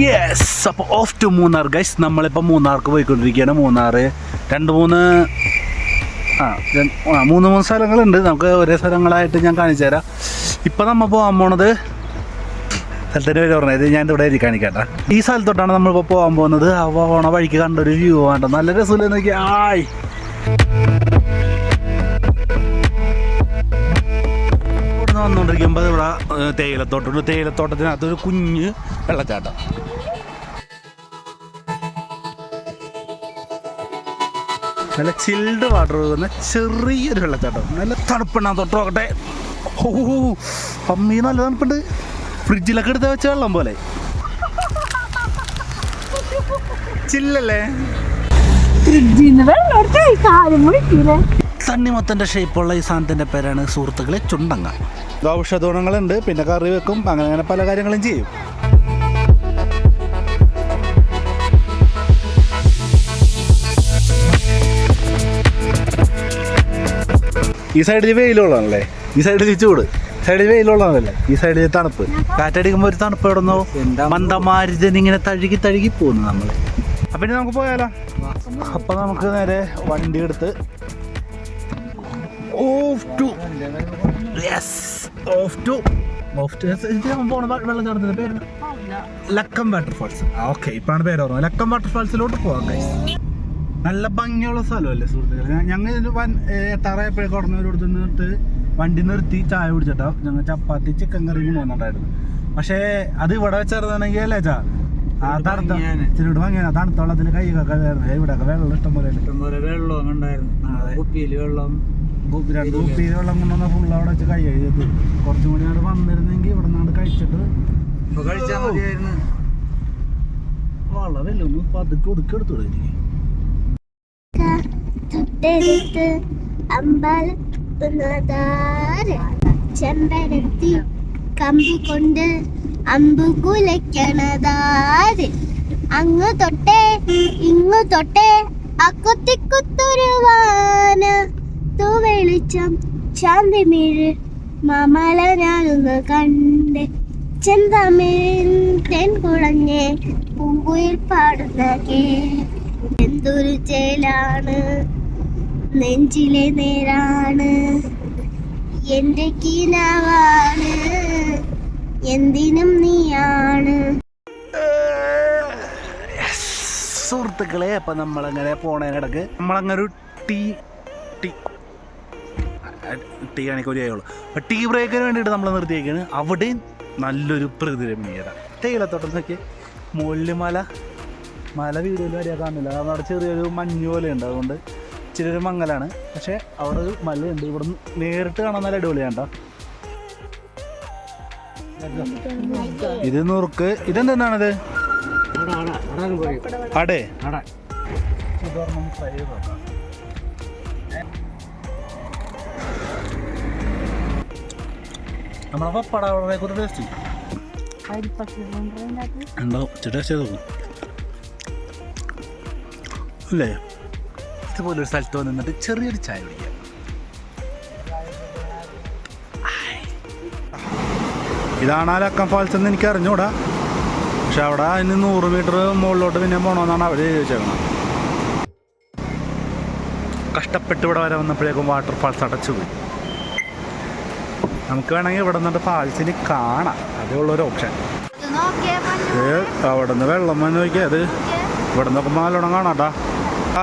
Yes, അപ്പോൾ of two Munnar guys. നമ്മളിപ്പോൾ മൂന്നാർക്ക് പോയിക്കൊണ്ടിരിക്കുകയാണ്. മൂന്നാർ മൂന്ന് സ്ഥലങ്ങളുണ്ട്. നമുക്ക് ഒരേ സ്ഥലങ്ങളായിട്ട് ഞാൻ കാണിച്ചു തരാം. ഇപ്പം നമ്മൾ പോകാൻ പോണത് സ്ഥലത്തിൻ്റെ പേര് പറഞ്ഞത് ഞാൻ ഇവിടെ എഴുതി കാണിക്കാട്ടാ. ഈ സ്ഥലത്തോട്ടാണ് നമ്മളിപ്പോൾ പോകാൻ പോകുന്നത്. ആ പോണ വഴിക്ക് കണ്ടൊരു വ്യൂ വേണ്ട, നല്ല രസമില്ല നോക്കി. ആയ് ഇവിടെ വന്നുകൊണ്ടിരിക്കുമ്പോൾ ഇവിടെ തേയിലത്തോട്ടത്തിനകത്തൊരു കുഞ്ഞ് വെള്ളച്ചാട്ടം. നല്ല ചിൽഡ് വാട്ടർ വരുന്ന ചെറിയൊരു വെള്ളച്ചാട്ടം. നല്ല തണുപ്പുണ്ടാ തൊട്ട് നോക്കട്ടെ. ഓ അമ്മീ നല്ല തണുപ്പുണ്ട്. ഫ്രിഡ്ജിലൊക്കെ എടുത്ത് വെച്ച വെള്ളം പോലെ ചില്ലല്ലേ. തണ്ണിമത്തൻ്റെ ഷേപ്പുള്ള ഈ സാധനത്തിൻ്റെ പേരാണ് സുഹൃത്തുക്കളെ ചുണ്ടങ്ങ. ഔഷധ ഗുണങ്ങളുണ്ട്, പിന്നെ കറി വെക്കും, അങ്ങനെ പല കാര്യങ്ങളും ചെയ്യും. ഈ സൈഡിൽ വെയിലുള്ളതാണല്ലേ, ഈ സൈഡിൽ ചൂട്, സൈഡിൽ വെയിലുള്ളതല്ലേ, ഈ സൈഡിൽ തണുപ്പ്. കാറ്റടിക്കുമ്പോൾ ഒരു തണുപ്പ് ഇടുന്നു, മന്ദമാരുതൻ ഇങ്ങനെ തഴുകി പോകുന്നു നമ്മൾ. അപ്പം ഇനി നമുക്ക് പോയാലോ. അപ്പം നമുക്ക് നേരെ വണ്ടി എടുത്ത് വെള്ളച്ചാട്ടത്തിൻ്റെ പേര് ലക്കം വാട്ടർഫാൾസ്. ഓക്കെ, ഇപ്പാണ് പേര് ഓർമ്മ. ലക്കം വാട്ടർഫാൾസിലോട്ട് പോകാം ഗൈസ്. നല്ല ഭംഗിയുള്ള സ്ഥലമല്ലേ സുഹൃത്തുക്കളെ. ഞങ്ങൾ എട്ടാറായപ്പോഴേക്കും ഉടനൊരിടത്ത് നിന്നിട്ട് വണ്ടി നിർത്തി ചായ കുടിച്ചിട്ടാ. ഞങ്ങൾ ചപ്പാത്തി ചിക്കൻ കറിയും പോകുന്നുണ്ടായിരുന്നു. പക്ഷേ അത് ഇവിടെ വെച്ചിരുന്നാണെങ്കിൽ അല്ലേ ചാ ആ തണുത്ത ഇച്ചിരി ഭംഗിയാണ്. തണുത്ത വെള്ളത്തിൽ കൈയൊക്കെ കഴുകായിരുന്നു. ഇവിടെയൊക്കെ വെള്ളം ഇഷ്ടംപോലെ വെള്ളം ഉണ്ടായിരുന്നു. കുപ്പിയിൽ വെള്ളം കൊണ്ടുവന്ന ഫുള്ള് അവിടെ വെച്ച് കൈ കഴുകി. കുറച്ചും കൂടി അവിടെ വന്നിരുന്നെങ്കിൽ ഇവിടെ നിന്നാണ് കഴിച്ചിട്ട് കഴിച്ചാൽ മതിയായിരുന്നു. വളരെ ഒന്ന് പതുക്കെ ഒതുക്കി എടുത്തോളൂ എനിക്ക്. തൊട്ടടുത്ത് ചെമ്പരത്തി കമ്പു കൊണ്ട് അമ്പു കുലയ്ക്കണതാര്. അങ്ങ് തൊട്ടേ ഇങ്ങു തൊട്ടേ അക്കുത്തിക്കുത്തുരുവാന തൂവെളിച്ചം ശാന്തിമിഴ് മാമല ഞാനൊന്ന് കണ്ട് ചെന്തമിഴിൻ തെൻകുളഞ്ഞേ പൂങ്കുയിൽ പാടുന്ന കേ. എന്തൊരു ചേലാണ് നെഞ്ചിലെ നേരാണ് എൻ്റെ കീനാവാണ് എന്തിനും നീയാണ്. സുഹൃത്തുക്കളെ, അപ്പം നമ്മളങ്ങനെ പോണതിനിടക്ക് നമ്മളങ്ങനെ ഒരു ടീ കാണിക്കാൻ ഒരു ആയുള്ളൂ. അപ്പം ടീ ബ്രേക്കിന് വേണ്ടിയിട്ട് നമ്മൾ നിർത്തിയേക്കാണ്. അവിടെയും നല്ലൊരു പ്രകൃതി രമണീയത. തേയിലത്തോട്ടം നോക്കി മുകളിൽ മല വീഡിയോയിൽ വരിക കാണില്ല. കാരണം അവിടെ ചെറിയൊരു മഞ്ഞ് പോലെ ഉണ്ട്, അതുകൊണ്ട് ഇച്ചിരി ഒരു മങ്ങലാണ്. പക്ഷേ അവിടെ ഒരു മലയുണ്ട്. ഇവിടെ നിന്ന് നേരിട്ട് കാണാൻ നല്ല അടിപൊളിയാണ് കേട്ടോ. ഇത് നുറുക്ക്. ഇതെന്താണിത്? അടേ നമ്മളെ പപ്പടയെ കുറിച്ച് ടേസ്റ്റ് ഉണ്ടാവും. ടേസ്റ്റ് ചെയ്ത് നോക്കും അല്ലേ. ഇതുപോലൊരു സ്ഥലത്ത് വന്നിട്ട് ചെറിയൊരു ചായ കുടിക്കാം. ഇതാണ് ആ ലക്കം ഫാൾസ് എന്ന് എനിക്ക് അറിഞ്ഞൂടാ. പക്ഷെ അവിടെ അതിന് 100 മീറ്റർ മുകളിലോട്ട് പിന്നെ പോകണമെന്നാണ് അവർ ചോദിച്ചേക്കണം. കഷ്ടപ്പെട്ട് ഇവിടെ വരെ വന്നപ്പോഴേക്കും വാട്ടർഫാൾസ് അടച്ചു പോയി. നമുക്ക് വേണമെങ്കിൽ ഇവിടെ നിന്നിട്ട് ഫാൾസിന് കാണാം, അതേ ഉള്ളൊരു ഓപ്ഷൻ. അവിടെ നിന്ന് വെള്ളം വന്ന് നോക്കിയാൽ അത് ഇവിടെ നിന്നൊക്കെ നല്ലോണം കാണാട്ടാ.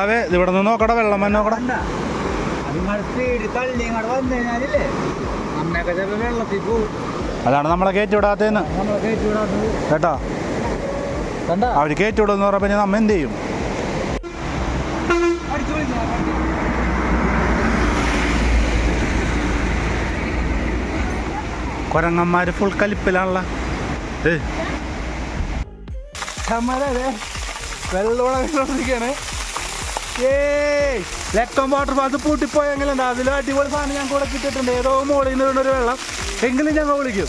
അതെ, ഇവിടെ നിന്ന് നോക്കടാ, വെള്ളം വന്ന് നോക്കടാ. അതാണ് നമ്മളെ കയറ്റി വിടാത്തതെന്ന് കേട്ടോ. അവർ കയറ്റി വിടുമെന്ന് പറഞ്ഞാൽ പിന്നെ നമ്മ എന്ത് ചെയ്യും? കുരങ്ങന്മാര് ഫുൾ കലിപ്പിലാണല്ലോ. വെള്ളമാണ്. ലക്കം വാട്ടർഫാൾസ് പൂട്ടിപ്പോയെങ്കിലുണ്ട്. അതിലും അടിപൊളി സാധനം ഞങ്ങൾക്ക് ഇവിടെ കിട്ടിയിട്ടുണ്ട്. ഏതോ മോളിൽ നിന്ന് വീണൊരു വെള്ളം എങ്കിലും ഞങ്ങൾ വിളിക്കും.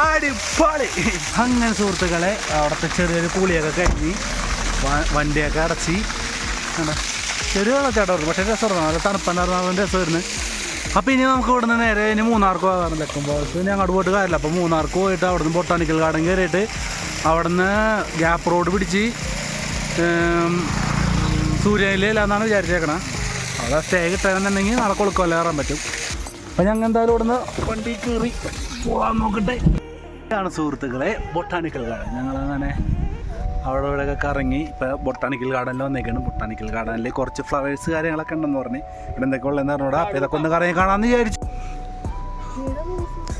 അടിപൊളി. അങ്ങനെ സുഹൃത്തുക്കളെ അവിടുത്തെ ചെറിയൊരു കുളിയൊക്കെ കഴിഞ്ഞ് വണ്ടിയൊക്കെ അടച്ച് ചെറിയ വെള്ളച്ചാട്ടം. പക്ഷേ രസമായിരുന്നു, നല്ല തണുപ്പുണ്ടായിരുന്നു, രസമായിരുന്നു. അപ്പോൾ ഇനി നമുക്ക് ഇവിടുന്ന് നേരെ ഇനി മൂന്നാർക്ക് പോകാറുണ്ട്. ലക്കുമ്പോൾ ഞങ്ങൾ പോയിട്ട് കാര്യമില്ല. അപ്പോൾ മൂന്നാർക്ക് പോയിട്ട് അവിടെ നിന്ന് ബൊട്ടാണിക്കൽ ഗാർഡൻ കയറിയിട്ട് അവിടെ നിന്ന് ഗ്യാപ്പ് റോഡ് പിടിച്ച് സൂര്യയിലെന്നാണ് വിചാരിച്ചേക്കണം. അവിടെ സ്റ്റേ കിട്ടണമെന്നുണ്ടെങ്കിൽ നാളെ കൊളുക്കോല കയറാൻ പറ്റും. അപ്പോൾ ഞങ്ങൾ എന്തായാലും ഇവിടുന്ന് വണ്ടി കയറി പോകാൻ നോക്കട്ടെ. ഇതാണ് സുഹൃത്തുക്കളെ ബൊട്ടാണിക്കൽ ഗാർഡൻ. ഞങ്ങളങ്ങനെ അവിടെ ഇവിടെയൊക്കെ കറങ്ങി ഇപ്പോൾ ബൊട്ടാണിക്കൽ ഗാർഡനിൽ വന്നേക്കാണ്. ബൊട്ടാണിക്കൽ ഗാർഡനിൽ കുറച്ച് ഫ്ലവേഴ്സ് കാര്യങ്ങളൊക്കെ ഉണ്ടെന്ന് പറഞ്ഞ് ഇവിടെ എന്തൊക്കെ ഉള്ളതെന്ന് പറഞ്ഞോടാ. അപ്പോൾ ഇതൊക്കെ ഒന്ന് കറങ്ങി കാണാമെന്ന് വിചാരിച്ചു.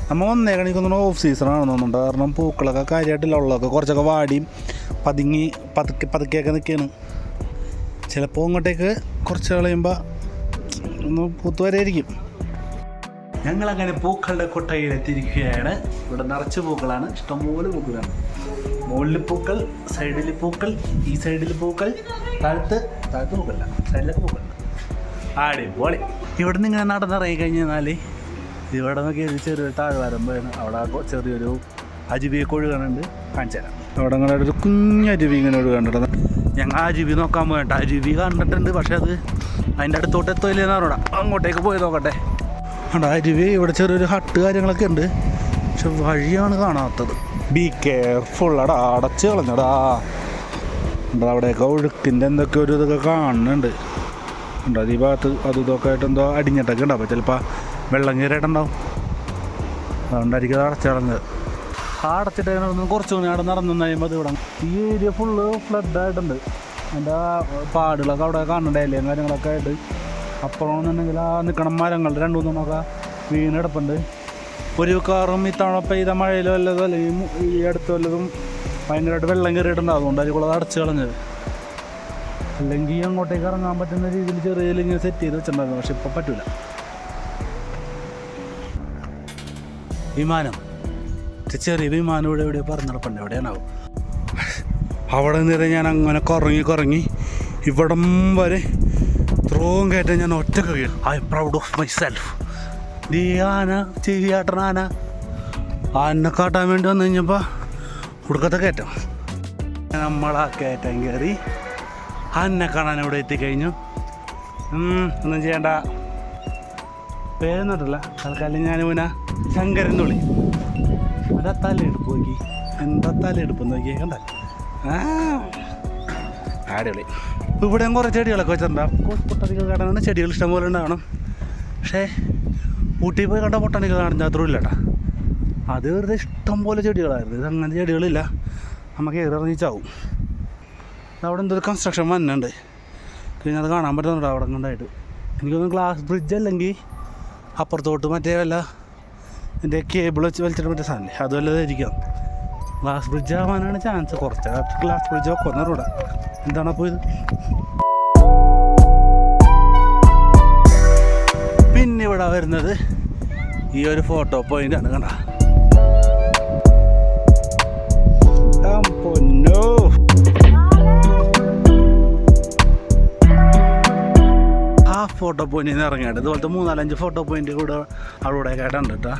നമ്മൾ വന്നേക്കണം എനിക്കൊന്നും ഓഫ് സീസണാണെന്ന് തോന്നുന്നുണ്ട്. കാരണം പൂക്കളൊക്കെ കാര്യമായിട്ടില്ല, ഉള്ളതൊക്കെ കുറച്ചൊക്കെ വാടിയും പതുക്കെയൊക്കെ നിൽക്കുകയാണ്. ചിലപ്പോൾ ഇങ്ങോട്ടേക്ക് കുറച്ച് കളയുമ്പോൾ ഒന്ന് പൂത്ത് വരെയായിരിക്കും. ഞങ്ങളങ്ങനെ പൂക്കളുടെ കൊട്ടയിലെത്തിയിരിക്കുകയാണ്. ഇവിടെ നിറച്ച് പൂക്കളാണ്, ഇഷ്ടംപോലെ പൂക്കളാണ്. മുകളിൽ പൂക്കൾ, സൈഡിൽ പൂക്കൾ, ഈ സൈഡിൽ പൂക്കൾ, താഴത്ത് പൂക്കളില്ല, സൈഡിലൊക്കെ പൂക്കളുണ്ട്. അടിപൊളി. ഇവിടെ നിന്ന് ഇങ്ങനെ നടന്നിറങ്ങി കഴിഞ്ഞാൽ ഇവിടെ നോക്കി ചെറിയൊരു താഴ്വാരം പോയാണ്. അവിടെ ചെറിയൊരു അരുവി ഒഴുകാനുണ്ട്, കാണിച്ചു തരാം. അവിടെ അങ്ങനെ ഒരു കുഞ്ഞരുവി ഇങ്ങനെ ഒഴുകാനുണ്ട്. ഞങ്ങൾ അരുവി നോക്കാൻ പോയിട്ട് അരുവി കണ്ടിട്ടുണ്ട്, പക്ഷെ അത് അതിൻ്റെ അടുത്തോട്ട് എത്തില്ലെന്ന് പറഞ്ഞാൽ അങ്ങോട്ടേക്ക് പോയി നോക്കട്ടെ. അവിടെ അരുവി, ഇവിടെ ചെറിയൊരു ഹട്ട് കാര്യങ്ങളൊക്കെ ഉണ്ട്, പക്ഷെ വഴിയാണ് കാണാത്തത്. Be careful. അടാ അടച്ച് കളഞ്ഞടാ. അവിടെയൊക്കെ ഒഴുക്കിൻ്റെ എന്തൊക്കെ ഒരു ഇതൊക്കെ കാണുന്നുണ്ട്. ഉണ്ട് ഈ ഭാഗത്ത് അതും ഇതൊക്കെ ആയിട്ട് എന്തോ അടിഞ്ഞിട്ടൊക്കെ ഉണ്ടാവും. അപ്പോൾ ചിലപ്പോൾ വെള്ളം കയറിയിട്ടുണ്ടാവും, അതുകൊണ്ടായിരിക്കും അത് അടച്ച് കളഞ്ഞത്. ആ അടച്ചിട്ട് കുറച്ച് മണി അവിടെ നടന്നു കഴിയുമ്പോൾ അത് ഇവിടെ ഈ ഏരിയ ഫുള്ള് ഫ്ലഡായിട്ടുണ്ട്. അതിൻ്റെ പാടുകളൊക്കെ അവിടെ കാണുന്നുണ്ടായില്ലേ കാര്യങ്ങളൊക്കെ ആയിട്ട്. അപ്പുറമെന്നുണ്ടെങ്കിൽ ആ നിൽക്കണം മരങ്ങൾ 2-3 വീണെടുപ്പുണ്ട്. ഒരു കാറും ഇത്തവണ പെയ്ത മഴയിലോ വല്ലതും അല്ലെങ്കിൽ ഈ അടുത്ത് വല്ലതും ഭയങ്കരമായിട്ട് വെള്ളം കയറിയിട്ടുണ്ടാകും, അതുകൊണ്ടായിരിക്കും അത് അടച്ച് കളഞ്ഞത്. അല്ലെങ്കിൽ അങ്ങോട്ടേക്ക് ഇറങ്ങാൻ പറ്റുന്ന രീതിയിൽ ചെറിയ ഇങ്ങനെ സെറ്റ് ചെയ്ത് വെച്ചിട്ടുണ്ടായിരുന്നു, പക്ഷെ ഇപ്പോൾ പറ്റില്ല. വിമാനം, ചെറിയ വിമാനം ഇവിടെ പറഞ്ഞു നടപ്പുണ്ട്. എവിടെയാണാവും അവിടെ നിന്ന് ഞാൻ അങ്ങനെ കറങ്ങി ഇവിടം വരെ ഇത്രയും കയറ്റം ഞാൻ ഒറ്റക്ക് വീഴും. I am proud of my self. ഈ ആന ചെവിയാട്ടണ ആനെ കാട്ടാൻ വേണ്ടി വന്നു കഴിഞ്ഞപ്പോൾ ഉടുക്കത്തെ കയറ്റം. നമ്മളാ കയറ്റം കയറി ആനെ കാണാൻ ഇവിടെ എത്തിക്കഴിഞ്ഞു. ഒന്നും ചെയ്യണ്ട, പേരൊന്നിട്ടില്ല തൽക്കാലം. ഞാൻ പിന്നെ ശങ്കരൻ തുള്ളി അതാ തലയെടുപ്പ് നോക്കി, എന്താ തലയെടുപ്പ് നോക്കിയേ കണ്ട. അടിപൊളി. ഇവിടെയും കുറേ ചെടികളൊക്കെ വെച്ചിട്ടുണ്ടാവും. ബൊട്ടാണിക്കൽ ഗാർഡനാണ്, ചെടികൾ ഇഷ്ടംപോലെ ഉണ്ടാവണം. പക്ഷേ ഊട്ടി പോയി കണ്ട ബൊട്ടാണിക്കൽ ഗാർഡൻ അത്രയും ഇല്ല കേട്ടോ. അത് വെറുതെ ഇഷ്ടം പോലെ ചെടികളായിരുന്നു. ഇത് അങ്ങനെ ചെടികളില്ല, നമുക്ക് ഇറങ്ങിച്ചാവും. അവിടെ എന്തൊരു കൺസ്ട്രക്ഷൻ വന്നുണ്ട്, പിന്നെ അത് കാണാൻ പറ്റുന്നുണ്ടോ അവിടെ കൊണ്ടായിട്ട്. എനിക്കൊന്നും ഗ്ലാസ് ബ്രിഡ്ജ് അല്ലെങ്കിൽ അപ്പുറത്തോട്ട് മറ്റേ വല്ല എൻ്റെ കേബിൾ വെച്ച് വലിച്ചിട്ട് മറ്റേ സാധനം അത് വല്ലതായിരിക്കാം. ഗ്ലാസ് ബ്രിഡ്ജ് ആവാനാണ് ചാൻസ്. കുറച്ച് ഗ്ലാസ് ബ്രിഡ്ജ് ഒക്കെ ഇവിടെ എന്താണ് അപ്പോൾ ഇത്. പിന്നെ ഇവിടെ വരുന്നത് ഈ ഒരു ഫോട്ടോ പോയിന്റ് ആണ്. കണ്ട പൊന്നോ, ആ ഫോട്ടോ പോയിന്റിൽ നിന്ന് ഇറങ്ങിയിട്ട് ഇതുപോലത്തെ 3-4 ഫോട്ടോ പോയിന്റ് കൂടെ അവിടെ ആയിട്ടുണ്ട് കേട്ടോ.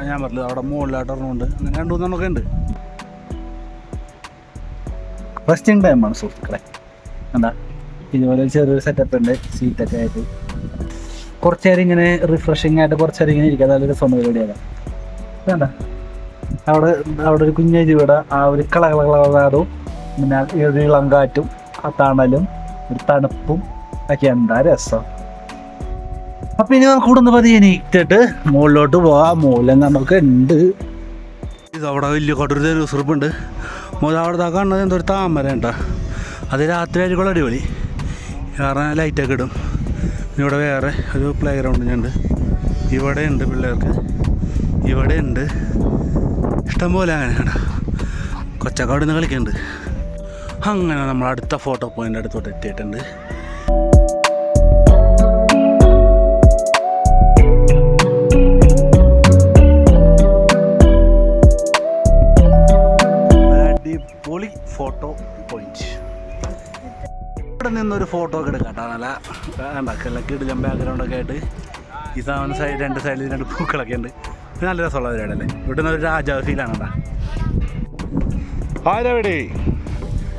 ഞാൻ പറഞ്ഞില്ല അവിടെ മുകളിലായിട്ട് ഇറങ്ങുന്നുണ്ട്. അങ്ങനെ 2-3 ഉണ്ട്. റെസ്റ്റിംഗ് ടൈമാണ് സുഹൃത്തുക്കളെ. എന്താ ഇതുപോലെ ചെറിയൊരു സെറ്റപ്പ് ഉണ്ട്, സീറ്റൊക്കെ ആയിട്ട് കുറച്ച് നേരം ഇങ്ങനെ റിഫ്രഷിങ് ആയിട്ട് കുറച്ച് നേരം ഇങ്ങനെ ഇരിക്കുക. നല്ലൊരു സ്വന്തം പരിപാടിയാണ്. വേണ്ട അവിടെ ഒരു കുഞ്ഞരിവിടെ ആ ഒരു കളകളാതും പിന്നെ ഒരു ഇളം കാറ്റും ആ തണലും ഒരു തണുപ്പും ഒക്കെ എന്താ രസം. അപ്പം ഇനി നമുക്ക് ഇവിടെ നിന്ന് പതിയെ നീക്കിട്ട് മുകളിലോട്ട് പോകാം. മൂലം കണ്ടൊക്കെ ഉണ്ട്. ഇതവിടെ വലിയ കൊട്ടൊരു തെരുവുണ്ട്. അവിടെ കാണുന്നത് എന്തൊരു താമര ഉണ്ടോ, അത് രാത്രി ആയിരിക്കും അടിപൊളി, കാരണം ലൈറ്റൊക്കെ ഇടും. ഇവിടെ വേറെ ഒരു പ്ലേ ഗ്രൗണ്ട് ഉണ്ട്, ഇവിടെ ഉണ്ട് പിള്ളേർക്ക്, ഇവിടെ ഉണ്ട് ഇഷ്ടംപോലെ. അങ്ങനെ കേട്ടോ കൊച്ചക്കാട് നിന്ന് കളിക്കുന്നുണ്ട്. അങ്ങനെ നമ്മൾ അടുത്ത ഫോട്ടോ പോയിൻ്റ് അടുത്തോട്ട് എത്തിയിട്ടുണ്ട്. അടിപൊളി ഫോട്ടോ പോയിന്റ്. ഇവിടെ നിന്നൊരു ഫോട്ടോ ഒക്കെ എടുക്കാം കേട്ടോ. നല്ല ഉണ്ടാക്കില്ല ഇടിലും ബാക്ക്ഗ്രൗണ്ടൊക്കെ ആയിട്ട് ഈ സാധനം സൈഡ് രണ്ട് സൈഡിൽ 2 പൂക്കളൊക്കെ ഉണ്ട്. ഇത് നല്ല രസമുള്ള പരിപാടിയല്ലേ. ഇവിടെ നിന്നൊരു രാജാവ് ഫീലാണ് കേട്ടോ. ആരവിടെ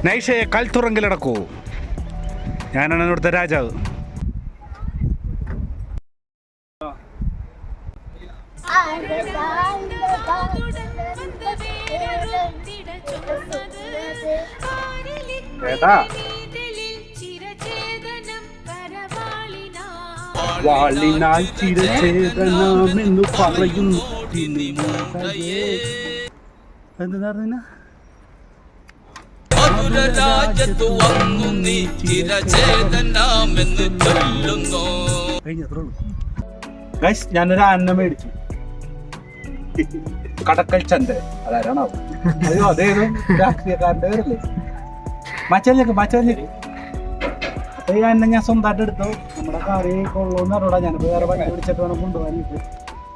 നൈഷയെ കൽത്തുറങ്കിലടക്കൂ, ഞാനാണ് ഇവിടുത്തെ രാജാവ്. വാളിനാൽ ചിരചേതനമെന്നു പറയുന്നു. എന്താ പറഞ്ഞ ഞാനൊരു ആന മേടിച്ചു. കടക്കൽ ചന്ദ്രൻ അതാരാണോ? അയ്യോ അതേതും രാഷ്ട്രീയക്കാരൻ്റെ പേരല്ലേ. മച്ചല്ലേക്ക് അപ്പൊ ഈ ആന ഞാൻ സ്വന്തമായിട്ട് എടുത്തു. നമ്മുടെ കറി കൊള്ളൂന്ന് അറിയൂടാ. ഞാനിപ്പോൾ വേറെ വണ്ടി പിടിച്ചിട്ട് വേണം കൊണ്ടുപോകാനായിട്ട്.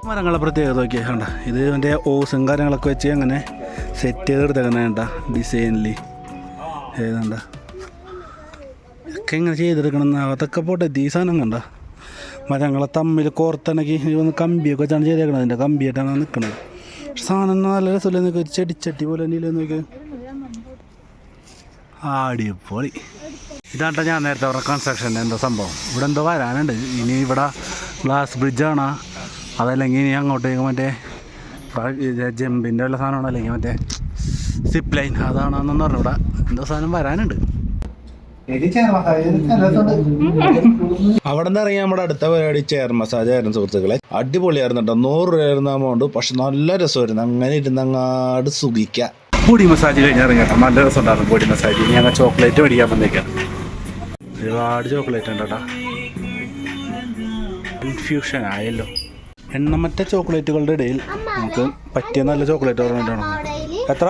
മരങ്ങളെ പ്രത്യേകത നോക്കിയാൽ കണ്ട, ഇത് എൻ്റെ ഓസും കാര്യങ്ങളൊക്കെ വെച്ച് അങ്ങനെ സെറ്റ് ചെയ്തെടുത്തേക്കുന്ന വേണ്ട ഡിസൈനിൽ ഏതാണ്ട ഒക്കെ ഇങ്ങനെ ചെയ്തെടുക്കണം. അതൊക്കെ പോട്ടെ, ഈ സാധനം കണ്ട മരങ്ങളെ തമ്മിൽ കോർത്തിണക്കി ഒന്ന് കമ്പിയൊക്കെ വെച്ചാണ് ചെയ്തേക്കണത്. അതിൻ്റെ കമ്പിയായിട്ടാണ് നിൽക്കുന്നത്. സാധനം നല്ല രസമല്ലേ നോക്കി, ഒരു ചെടിച്ചട്ടി പോലെ തന്നെയില്ലേ നോക്കി. അടിപൊളി. ഇതാണ്ട ഞാൻ നേരത്തെ പറഞ്ഞ കൺസ്ട്രക്ഷൻ്റെ എന്തോ സംഭവം. ഇവിടെ എന്തോ വരാനുണ്ട്. ഇനി ഇവിടെ ഗ്ലാസ് ബ്രിഡ്ജാണോ അതല്ലെങ്കിൽ ഇനി അങ്ങോട്ടേക്ക് മറ്റേ ജമ്പിൻ്റെ വല്ല സാധനമാണോ അല്ലെങ്കിൽ മറ്റേ സിപ്പ് ലൈൻ അതാണെന്ന് പറഞ്ഞു. ഇവിടെ എന്തോ സാധനം വരാനുണ്ട്. അവിടെ നിന്ന് ഇറങ്ങി നമ്മുടെ അടുത്ത പരിപാടി ചെയർ മസാജ് ആയിരുന്നു സുഹൃത്തുക്കളെ. അടിപൊളിയായിരുന്നു കേട്ടോ. 100 രൂപയായിരുന്നു എമൗണ്ട്. പക്ഷെ നല്ല രസമായിരുന്നു. അങ്ങനെ ഇരുന്ന് അങ്ങാട് സുഖിക്കാം. ബോഡി മസാജ് കഴിഞ്ഞിറങ്ങി കേട്ടോ. നല്ല രസം ഉണ്ടായിരുന്നു ബോഡി മസാജ്. ഞങ്ങൾ ചോക്ലേറ്റ് മേടിക്കാൻ വന്നേക്കാം. ഒരുപാട് ചോക്ലേറ്റ് ഉണ്ട് കേട്ടോ. കൺഫ്യൂഷൻ ആയല്ലോ. എണ്ണമറ്റ ചോക്ലേറ്റുകളുടെ ഇടയിൽ നമുക്ക് പറ്റിയ നല്ല ചോക്ലേറ്റ് പറഞ്ഞിട്ടാണ്. എത്ര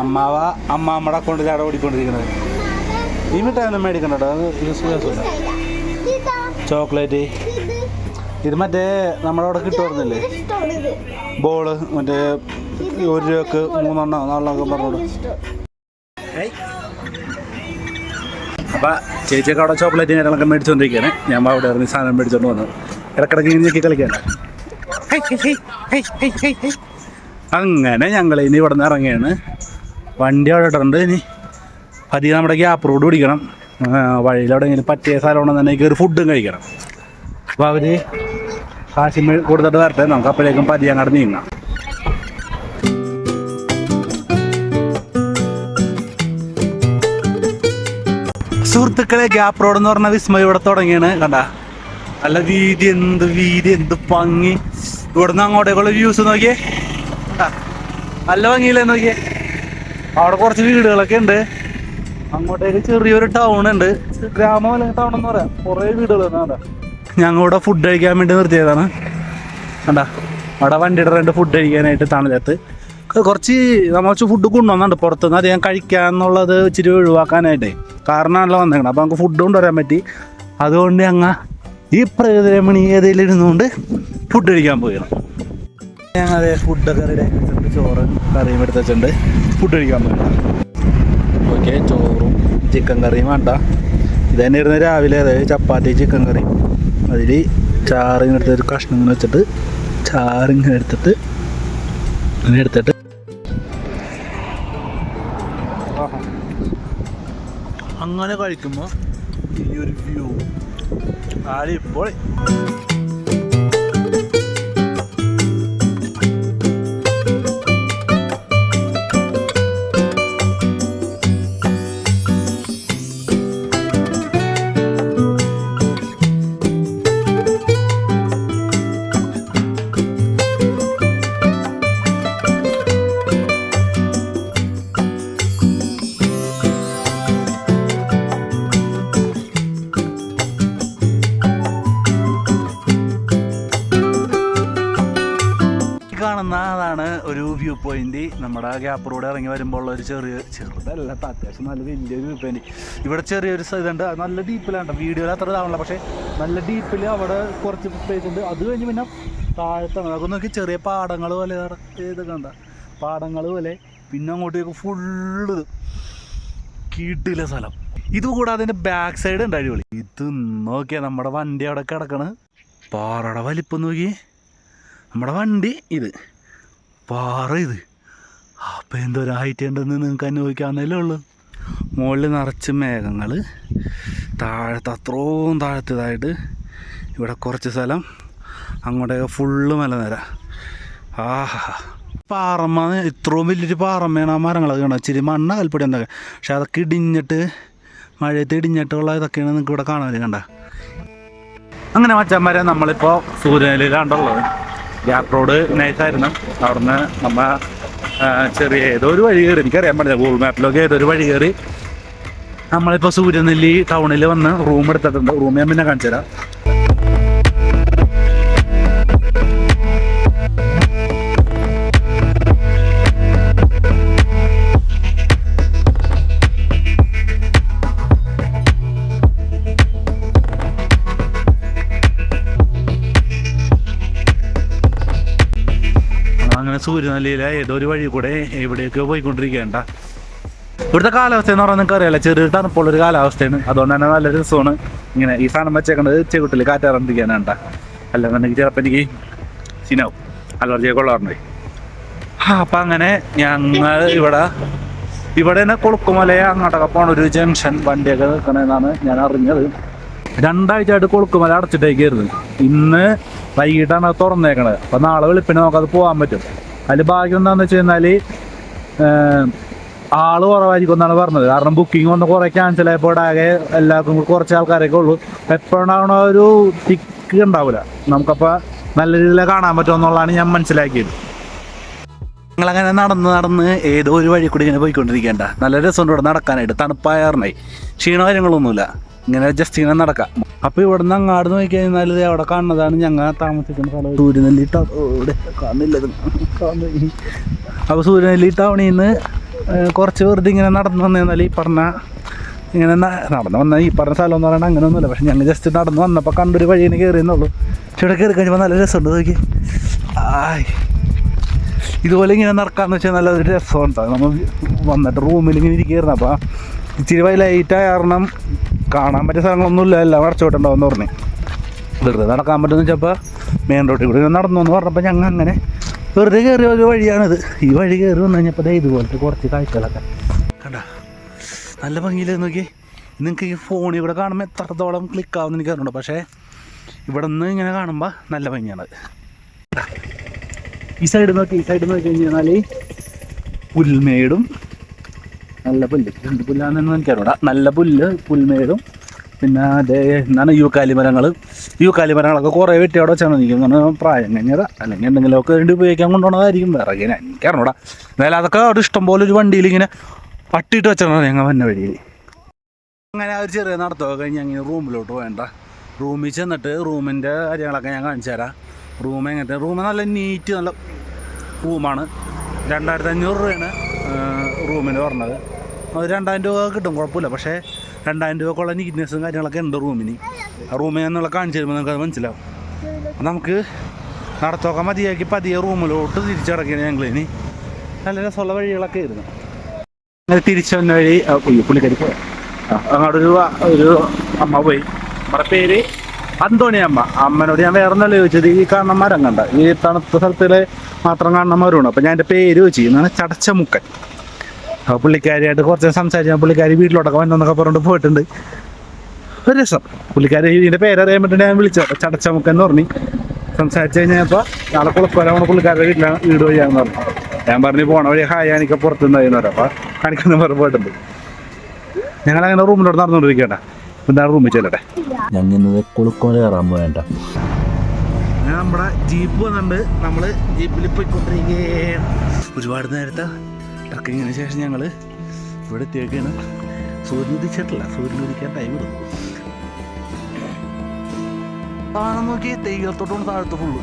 അമ്മാമ്മയുടെ അക്കൗണ്ടിൽ അവിടെ ഓടിക്കൊണ്ടിരിക്കുന്നത്. ഈ മിഠായൊന്നും മേടിക്കണ്ട കേട്ടോ. അത് ചോക്ലേറ്റ് ഇത് മറ്റേ നമ്മുടെ അവിടെ കിട്ടുമായിരുന്നില്ലേ ബോള്, മറ്റേ 1 രൂപക്ക് 3 എണ്ണം 4 എണ്ണമൊക്കെ പറഞ്ഞോളൂ. അപ്പം ചേച്ചിയൊക്കെ അവിടെ ചോക്ലേറ്റ് കാര്യങ്ങളൊക്കെ മേടിച്ചുകൊണ്ടിരിക്കുകയാണ്. ഞാൻ അവിടെ ഇറങ്ങി സാധനം മേടിച്ചുകൊണ്ട് വന്നു. ഇടക്കിടക്ക് ഇങ്ങനെ ഞെക്കി കളിക്കാൻ. അങ്ങനെ ഞങ്ങൾ ഇനി ഇവിടെ നിന്ന് ഇറങ്ങിയാണ്. വണ്ടി അവിടെ ഇട്ടുണ്ട്. ഇനി പതിയെ നമ്മുടെ ഗ്യാപ്പ് റോഡ് പിടിക്കണം. വഴിയിലെവിടെയെങ്കിലും പറ്റിയ സ്ഥലമുണ്ടെന്ന് കയറി ഫുഡും കഴിക്കണം. അപ്പോൾ അവർ കാശിമ കൊടുത്തിട്ട് വരട്ടെ. നമുക്ക് അപ്പോഴേക്കും പതിയെ അങ്ങോട്ട് നീങ്ങാം. സുഹൃത്തുക്കളെ, ഗ്യാപ്പ് റോഡ് എന്ന് പറഞ്ഞ വിസ്മയം ഇവിടെ തുടങ്ങിയാണ്. കണ്ട നല്ല വീതി, എന്ത് ഭംഗി. ഇവിടുന്ന് അങ്ങോട്ടേക്കുള്ള വ്യൂസ് നോക്കിയേ, നല്ല ഭംഗിയില്ലേ നോക്കിയേ. അവിടെ കുറച്ച് വീടുകളൊക്കെ ഉണ്ട്. അങ്ങോട്ടേക്ക് ചെറിയൊരു ടൗൺ ഉണ്ട്. ഗ്രാമം അല്ലെങ്കിൽ ടൗൺ എന്ന് പറയാം. കുറേ വീടുകൾ കണ്ട. ഞങ്ങളിവിടെ ഫുഡ് കഴിക്കാൻ വേണ്ടി നിർത്തിയതാണ്. കണ്ട അവിടെ വണ്ടിയുടെ 2 ഫുഡ് കഴിക്കാനായിട്ട് തണലത്ത് കുറച്ച് നമ്മൾ ഫുഡ് കൊണ്ടുവന്നുണ്ട്. പുറത്തുനിന്ന് അധികം കഴിക്കാന്നുള്ളത് ഇച്ചിരി ഒഴിവാക്കാനായിട്ടേ. കാരണമാണല്ലോ വന്നേക്കണം. അപ്പോൾ നമുക്ക് ഫുഡ് കൊണ്ടുവരാൻ പറ്റി. അതുകൊണ്ട് ഞങ്ങൾ ഈ പ്രകൃതിരമണീയതയിലിരുന്നുകൊണ്ട് ഫുഡ് കഴിക്കാൻ പോയിരുന്നു. ഞങ്ങൾ അതേ ഫുഡൊക്കെ റെഡി ആക്കി വെച്ചിട്ടുണ്ട്. ചോറ് കറിയും എടുത്ത് വെച്ചിട്ടുണ്ട്. ഫുഡ് കഴിക്കാൻ പോയിരുന്നു. ഓക്കെ, ചോറും ചിക്കൻ കറിയും വേണ്ട. ഇത് തന്നെ ഇരുന്ന് രാവിലെ അതായത് ചപ്പാത്തി ചിക്കൻ കറി. അതിൽ ചാറിങ്ങനെ എടുത്തൊരു കഷ്ണം ഇങ്ങനെ വെച്ചിട്ട് ചാറിങ്ങനെ എടുത്തിട്ട് അങ്ങനെ കഴിക്കുമ്പോൾ ഈ ഒരു വ്യൂ ഇപ്പോൾ നമ്മുടെ ഗ്യാപ്പ് റോഡ് ഇറങ്ങി വരുമ്പോൾ ഉള്ള ഒരു ചെറുതല്ല അത്യാവശ്യം നല്ല വലിയൊരു വ്യൂ പോയിന്റ്. ഇവിടെ ചെറിയൊരു ഇതുണ്ട്, നല്ല ഡീപ്പിലാണ്. വീഡിയോയിൽ അത്ര ഇതാവണില്ല, പക്ഷേ നല്ല ഡീപ്പിൽ അവിടെ കുറച്ച് സ്പേസ് ഉണ്ട്. അത് കഴിഞ്ഞ് പിന്നെ താഴത്താണ് അതൊക്കെ നോക്കി ചെറിയ പാടങ്ങൾ പോലെ ഇതൊക്കെ ഉണ്ട്, പാടങ്ങൾ പോലെ. പിന്നെ അങ്ങോട്ടേക്ക് ഫുള്ള് കീട്ടില്ല സ്ഥലം. ഇതുകൂടാതെ അതിൻ്റെ ബാക്ക് സൈഡ് ഉണ്ട് അടിപൊളി. ഇത് നോക്കിയാൽ നമ്മുടെ വണ്ടി അവിടെ കിടക്കണ്, പാറയുടെ വലിപ്പം നോക്കി. നമ്മുടെ വണ്ടി ഇത്, പാറ ഇത്. അപ്പം എന്തോരം ഹൈറ്റ് ഉണ്ടെന്ന് നിങ്ങൾക്ക് അനുഭവിക്കാവുന്നതല്ലേ ഉള്ളൂ. മുകളിൽ നിറച്ച് മേഘങ്ങൾ, താഴത്ത് അത്രയും താഴത്തതായിട്ട് ഇവിടെ കുറച്ച് സ്ഥലം, അങ്ങോട്ടേക്ക് ഫുള്ള് മലനിര. ആഹാ, പാറമ്മ ഇത്രയും വലിയൊരു പാറമ്മയാണ്. ആ മരങ്ങളൊക്കെ കാണാം, ഇച്ചിരി മണ്ണ് കൽപ്പടി എന്തൊക്കെ, പക്ഷെ അതൊക്കെ ഇടിഞ്ഞിട്ട് മഴയത്ത് ഇടിഞ്ഞിട്ടുള്ള ഇതൊക്കെയാണ് നിങ്ങൾക്ക് ഇവിടെ കാണാൻ കണ്ട. അങ്ങനെ മച്ചാന്മാരെ നമ്മളിപ്പോൾ സൂര്യനെല്ലിലാണ്ടുള്ളത്. Gap road നൈസായിരുന്നു. അവിടുന്ന് നമ്മ ചെറിയ ഏതോ ഒരു വഴി കയറി, എനിക്കറിയാൻ പറ്റില്ല, ഗൂഗിൾ മാപ്പിലൊക്കെ ഏതൊരു വഴി കയറി നമ്മളിപ്പോൾ സൂര്യനെല്ലി ടൗണിൽ വന്ന് റൂം എടുത്തിട്ടുണ്ട്. റൂം ഞാൻ പിന്നെ കാണിച്ചു തരാം. അങ്ങനെ സൂര്യനെല്ലിയിലെ ഏതോ ഒരു വഴി കൂടെ എവിടെയൊക്കെ പോയിക്കൊണ്ടിരിക്കേണ്ട. ഇവിടുത്തെ കാലാവസ്ഥ എന്ന് പറഞ്ഞാൽ നിങ്ങൾക്ക് അറിയാലോ, ചെറിയൊരു തണുപ്പുള്ളൊരു കാലാവസ്ഥയാണ്. അതുകൊണ്ട് തന്നെ നല്ല രസമാണ്. ഇങ്ങനെ ഈ സാധനം വെച്ചേക്കണത് ചെവിട്ടിൽ കാറ്റാറിണ്ടിരിക്കാനാണ് കേട്ടോ. അല്ലെന്നുണ്ടെങ്കിൽ ചിലപ്പോൾ എനിക്ക് സിനാവും, അലർജിയൊക്കെ ഉള്ളവരുണ്ട്. അപ്പം അങ്ങനെ ഞങ്ങൾ ഇവിടെ തന്നെ കൊളുക്കുമലയെ അങ്ങോട്ടൊക്കെ പോണ ഒരു ജംഗ്ഷൻ വണ്ടിയൊക്കെ നിൽക്കണമെന്നാണ് ഞാൻ അറിഞ്ഞത്. 2 ആഴ്ചയായിട്ട് കൊളുക്കുമല അടച്ചിട്ടേക്കായിരുന്നു. ഇന്ന് വൈകിട്ടാണ് അത് തുറന്നേക്കണത്. അപ്പം നാളെ വെളുപ്പിന് നമുക്കത് പോകാൻ പറ്റും. അതിൽ ഭാഗ്യം എന്താണെന്ന് വെച്ച് കഴിഞ്ഞാൽ ആള് കുറവായിരിക്കും എന്നാണ് പറഞ്ഞത്. കാരണം ബുക്കിംഗ് ഒന്ന് കുറേ ക്യാൻസൽ ആയപ്പോൾ ആകെ എല്ലാവർക്കും കുറച്ച് ആൾക്കാരൊക്കെ ഉള്ളൂ. എപ്പോഴുണ്ടാവണ ഒരു തിക്ക് ഉണ്ടാവില്ല. നമുക്കപ്പോൾ നല്ല രീതിയിൽ കാണാൻ പറ്റുമെന്നുള്ളതാണ് ഞാൻ മനസ്സിലാക്കിയത്. ഞങ്ങളങ്ങനെ നടന്ന് ഏതോ ഒരു വഴി കൂടി ഇങ്ങനെ പോയിക്കൊണ്ടിരിക്കേണ്ട. നല്ല രസമുണ്ട് ഇവിടെ നടക്കാനായിട്ട്. തണുപ്പായാറിനായി ക്ഷീണ കാര്യങ്ങളൊന്നുമില്ല. ഇങ്ങനെ ജസ്റ്റ് ഇങ്ങനെ നടക്കാം. അപ്പോൾ ഇവിടെ നിന്ന് അങ്ങാട് നോക്കിക്കഴിഞ്ഞാൽ അവിടെ കാണുന്നതാണ് ഞങ്ങൾ താമസിക്കുന്ന സ്ഥലം. സൂര്യനെല്ലി ഇവിടെ കാണുന്നില്ലത്. അപ്പോൾ സൂര്യനെല്ലി ടൗണിൽ നിന്ന് കുറച്ച് വെറുതെ ഇങ്ങനെ നടന്നു വന്നാൽ ഈ പറഞ്ഞ ഇങ്ങനെ നടന്നു വന്നാൽ ഈ പറഞ്ഞ സ്ഥലം എന്ന് പറയുന്നത് അങ്ങനെയൊന്നുമില്ല. പക്ഷെ ഞങ്ങൾ ജസ്റ്റ് നടന്ന് വന്നപ്പോൾ കണ്ടൊരു വഴിയിൽ കയറിയെന്നുള്ളൂ. പക്ഷെ ഇവിടെ കയറി കഴിഞ്ഞപ്പോൾ നല്ല രസമുണ്ട്. നോക്കി ഇതുപോലെ ഇങ്ങനെ നടക്കാമെന്ന് വെച്ചാൽ നല്ലൊരു രസമുണ്ട്. നമ്മൾ വന്നിട്ട് റൂമിൽ ഇങ്ങനെ ഇരിക്കുകയായിരുന്നു. അപ്പോൾ ഇച്ചിരി ലൈറ്റായ കാരണം കാണാൻ പറ്റിയ സ്ഥലങ്ങളൊന്നുമില്ല, എല്ലാം അടച്ചുവിട്ടുണ്ടാവുമെന്ന് പറഞ്ഞു. വെറുതെ നടക്കാൻ പറ്റുമെന്ന് വെച്ചപ്പോൾ മെയിൻ റോഡിൽ കൂടി നടന്നു എന്ന് പറഞ്ഞപ്പോൾ ഞങ്ങൾ അങ്ങനെ വെറുതെ കയറിയ ഒരു വഴിയാണിത്. ഈ വഴി കയറി വന്നു കഴിഞ്ഞപ്പോൾ ഇതുപോലത്തെ കുറച്ച് കാഴ്ചകളൊക്കെ കണ്ട നല്ല ഭംഗിയിൽ നോക്കി. നിങ്ങൾക്ക് ഈ ഫോണിൽ കൂടെ കാണുമ്പോൾ എത്രത്തോളം ക്ലിക്കാവുമെന്ന് എനിക്ക് അറിഞ്ഞുണ്ട്. പക്ഷേ ഇവിടെ നിന്ന് ഇങ്ങനെ കാണുമ്പോൾ നല്ല ഭംഗിയാണ്. ഈ സൈഡ് നോക്കി കഴിഞ്ഞാൽ പുൽമേടും നല്ല പുല്ല്, എന്ത് പുല്ലാണെന്ന് എനിക്കറിഞ്ഞൂടാ. നല്ല പുൽമേടും പിന്നെ അതേ എന്താണ് യൂക്കാലി മരങ്ങളൊക്കെ കുറേ വെട്ടി അവിടെ വെച്ചാണ്. എനിക്ക് പ്രായം കഴിഞ്ഞതാ, അല്ലെങ്കിൽ എന്തെങ്കിലുമൊക്കെ വേണ്ടി ഉപയോഗിക്കാൻ കൊണ്ടുപോകണതായിരിക്കും. വേറെ എനിക്കറിഞ്ഞൂടാ. എന്നാലും അതൊക്കെ അവിടെ ഇഷ്ടംപോലെ ഒരു വണ്ടിയിൽ ഇങ്ങനെ പട്ടിയിട്ട് വെച്ചാണ് ഞങ്ങൾ വന്ന വഴിയിൽ. അങ്ങനെ ഒരു ചെറിയ നടത്തമൊക്കെ കഴിഞ്ഞ് അങ്ങനെ റൂമിലോട്ട് പോകേണ്ട. റൂമിൽ ചെന്നിട്ട് റൂമിൻ്റെ കാര്യങ്ങളൊക്കെ ഞാൻ കാണിച്ചു തരാം. റൂം എങ്ങനത്തെ റൂം നല്ല നീറ്റ് നല്ല റൂമാണ്. 2500 രൂപയാണ് റൂമിന് പറഞ്ഞത്. അത് 2000 രൂപ കിട്ടും, കുഴപ്പമില്ല. പക്ഷേ 2000 രൂപക്കുള്ള നീറ്റ്നെസ്സും കാര്യങ്ങളൊക്കെ ഉണ്ട് റൂമിന്. ആ റൂമിൽ നിന്നുള്ള കാണിച്ചു തരുമ്പോൾ നമുക്കത് മനസ്സിലാവും. അപ്പം നമുക്ക് നടത്തമൊക്കെ മതിയാക്കി പതിയെ റൂമിലോട്ട് തിരിച്ചടക്കുകയാണ് ഞങ്ങളിനി. നല്ല രസമുള്ള വഴികളൊക്കെ ആയിരുന്നു. അങ്ങനെ തിരിച്ചു വന്ന വഴി പുള്ളിക്കാരി പോയി. അങ്ങോട്ടൊരു അമ്മ പോയി. നമ്മുടെ പേര് അന്തോണിയമ്മ. അമ്മനോട് ഞാൻ വേറെ ഒന്നല്ല ചോദിച്ചത്, ഈ കാണുന്ന മരം കണ്ട ഈ തണുത്ത സ്ഥലത്തിൽ മാത്രം കാണുന്ന മരമാണ്. അപ്പം ഞാൻ എൻ്റെ പേര് ചോദിച്ചു, എന്നാണ് ചടച്ചമുക്കൻ. അപ്പോൾ പുള്ളിക്കാരിയായിട്ട് കുറച്ച് സംസാരിച്ചാൽ പുള്ളിക്കാരി വീട്ടിലോട്ടൊക്കെ വന്നൊക്കെ പറഞ്ഞിട്ട് പോയിട്ടുണ്ട്. ഒരു രസം. പുള്ളിക്കാരി ഇതിൻ്റെ പേരറിയാൻ പറ്റുന്നത് ഞാൻ വിളിച്ചത് ചടച്ചമുക്കൻ എന്ന് പറഞ്ഞു. സംസാരിച്ച് കഴിഞ്ഞപ്പോൾ നാളെ കുളപ്പുറമാണ് പുള്ളിക്കാരുടെ വീട്ടിലാണ്, വീട് വഴിയാണെന്ന് പറഞ്ഞു. ഞാൻ പറഞ്ഞു പോണ വഴി ഹായ് എനിക്ക് പുറത്തുനിന്നായിരുന്നു പറയാം. അപ്പോൾ കാണിക്കുന്ന പറഞ്ഞ് പോയിട്ടുണ്ട്. ഞങ്ങളങ്ങനെ റൂമിലോട്ട് നടന്നുകൊണ്ടിരിക്കട്ടെ. എന്താണ് റൂമിൽ ചെല്ലട്ടെ. ഞങ്ങൾ കുളുക്കോല കയറാൻ പോയേണ്ട. നമ്മുടെ ജീപ്പ് വന്നിട്ടുണ്ട്. നമ്മൾ ജീപ്പിൽ പോയിക്കൊണ്ടിരിക്കുകയാണ്. ഒരുപാട് നേരത്തെ ട്രക്കിങ്ങിന് ശേഷം ഞങ്ങൾ ഇവിടെ എത്തിയൊക്കെയാണ്. സൂര്യൻ ഉദിച്ചിട്ടില്ല, സൂര്യൻ ഉദിക്കാൻ ടൈം എടുക്കും. താഴെ നോക്കി തേയിലത്തോട്ടാണ് താഴത്ത് ഫുള്ള്.